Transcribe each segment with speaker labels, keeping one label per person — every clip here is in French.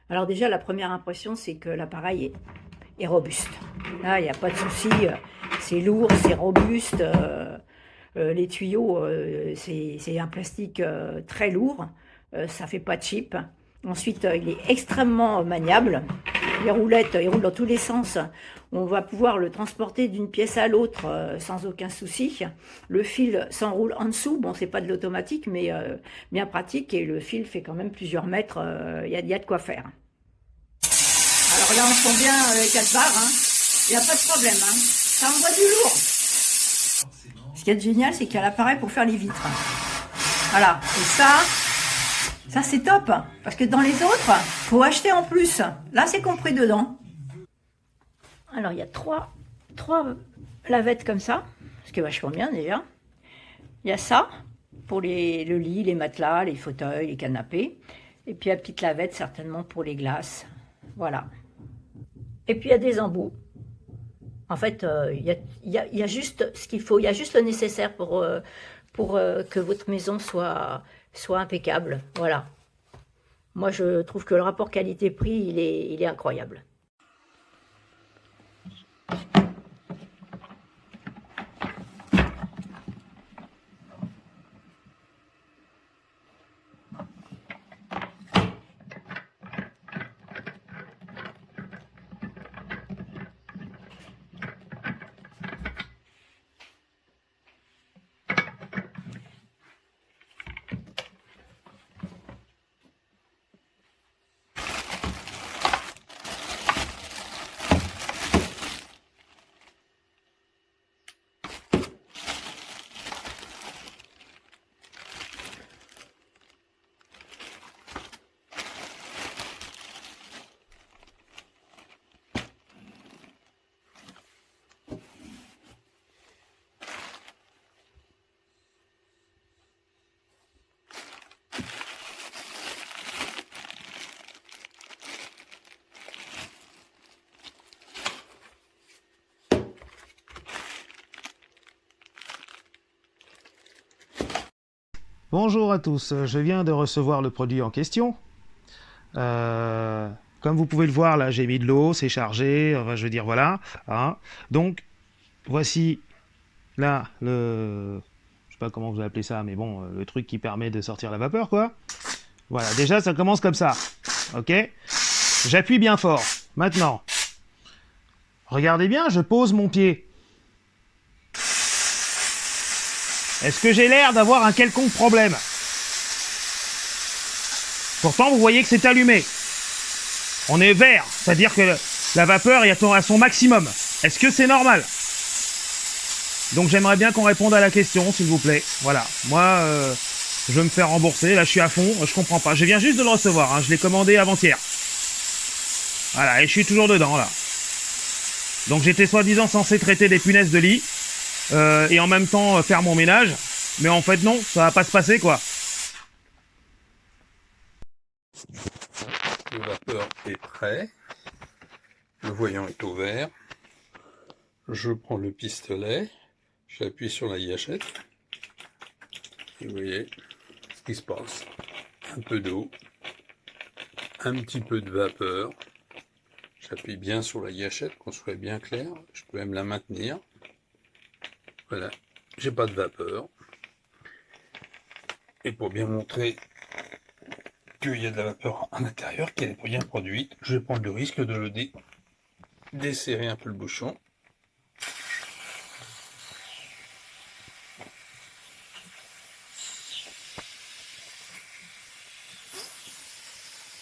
Speaker 1: Alors déjà, la première impression, c'est que l'appareil est robuste. Là, il n'y a pas de souci, c'est lourd, c'est robuste. Les tuyaux, c'est un plastique très lourd, ça fait pas de chip. Ensuite, il est extrêmement maniable. Les roulettes, ils roulent dans tous les sens. On va pouvoir le transporter d'une pièce à l'autre sans aucun souci. Le fil s'enroule en dessous. Bon, c'est pas de l'automatique, mais bien pratique. Et le fil fait quand même plusieurs mètres. Il y a de quoi faire. Alors là, on sent bien les 4 barres. Hein. Il n'y a pas de problème. Hein. Ça envoie du lourd. Ce qui est génial, c'est qu'il y a l'appareil pour faire les vitres. Voilà. Et ça c'est top. Parce que dans les autres, faut acheter en plus. Là, c'est compris dedans. Alors, il y a trois lavettes comme ça. Ce qui est vachement bien déjà. Il y a ça pour le lit, les matelas, les fauteuils, les canapés. Et puis la petite lavette certainement pour les glaces. Voilà. Et puis il y a des embouts. En fait, il y a juste ce qu'il faut. Il y a juste le nécessaire pour que votre maison soit impeccable. Voilà. Moi, je trouve que le rapport qualité-prix, il est incroyable.
Speaker 2: Bonjour à tous, je viens de recevoir le produit en question. Comme vous pouvez le voir, là j'ai mis de l'eau, c'est chargé, enfin, je veux dire voilà. Hein. Donc voici là le, je sais pas comment vous appelez ça, mais bon, le truc qui permet de sortir la vapeur quoi. Voilà, déjà ça commence comme ça, ok. J'appuie bien fort. Maintenant, regardez bien, je pose mon pied. Est-ce que j'ai l'air d'avoir un quelconque problème? Pourtant, vous voyez que c'est allumé. On est vert, c'est-à-dire que la vapeur est à son maximum. Est-ce que c'est normal? Donc j'aimerais bien qu'on réponde à la question, s'il vous plaît. Voilà, moi, je veux me faire rembourser. Là, je suis à fond, je comprends pas. Je viens juste de le recevoir, hein. Je l'ai commandé avant-hier. Voilà, et je suis toujours dedans, là. Donc j'étais soi-disant censé traiter des punaises de lit. Et en même temps faire mon ménage, mais en fait non, ça va pas se passer quoi.
Speaker 3: Le vapeur est prêt, le voyant est au vert, je prends le pistolet, j'appuie sur la gâchette, et vous voyez ce qui se passe, un peu d'eau, un petit peu de vapeur, j'appuie bien sur la gâchette, qu'on soit bien clair, je peux même la maintenir. Voilà, j'ai pas de vapeur. Et pour bien montrer qu'il y a de la vapeur à l'intérieur, qu'elle est bien produite, je vais prendre le risque de le desserrer un peu le bouchon.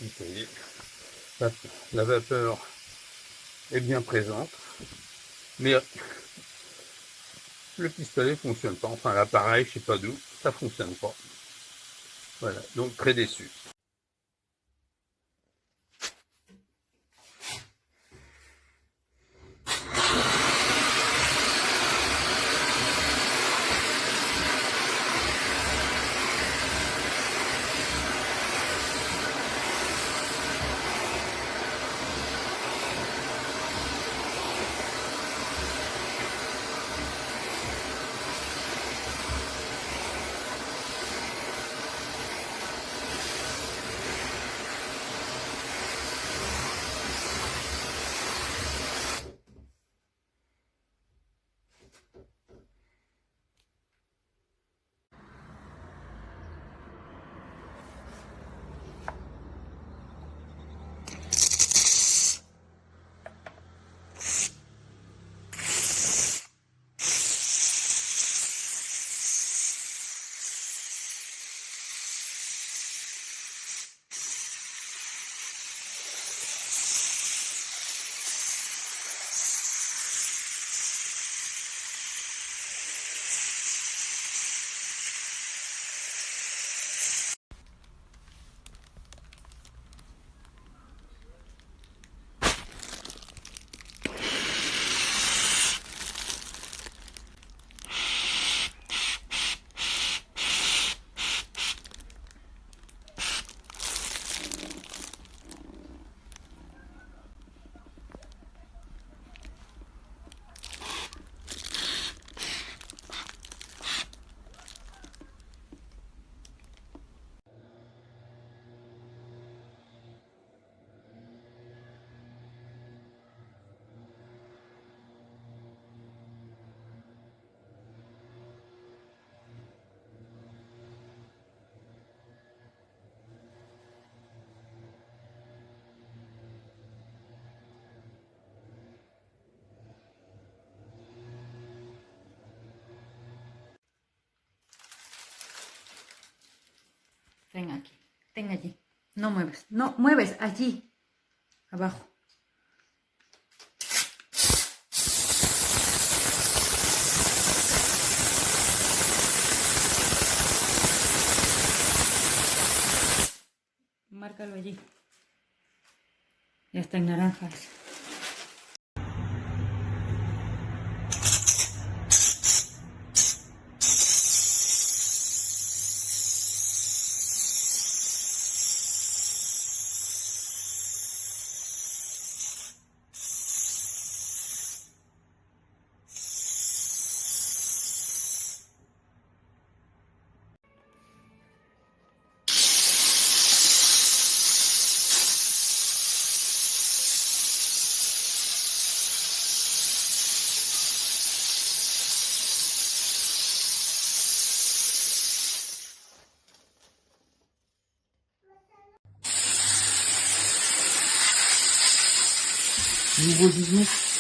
Speaker 3: Vous voyez, la vapeur est bien présente, mais le pistolet fonctionne pas, enfin l'appareil, je sais pas d'où, ça fonctionne pas. Voilà, donc très déçu.
Speaker 4: Ten aquí. Ten allí. No mueves. No mueves. Allí. Abajo. Márcalo allí. Ya está en naranjas. Nouveau business.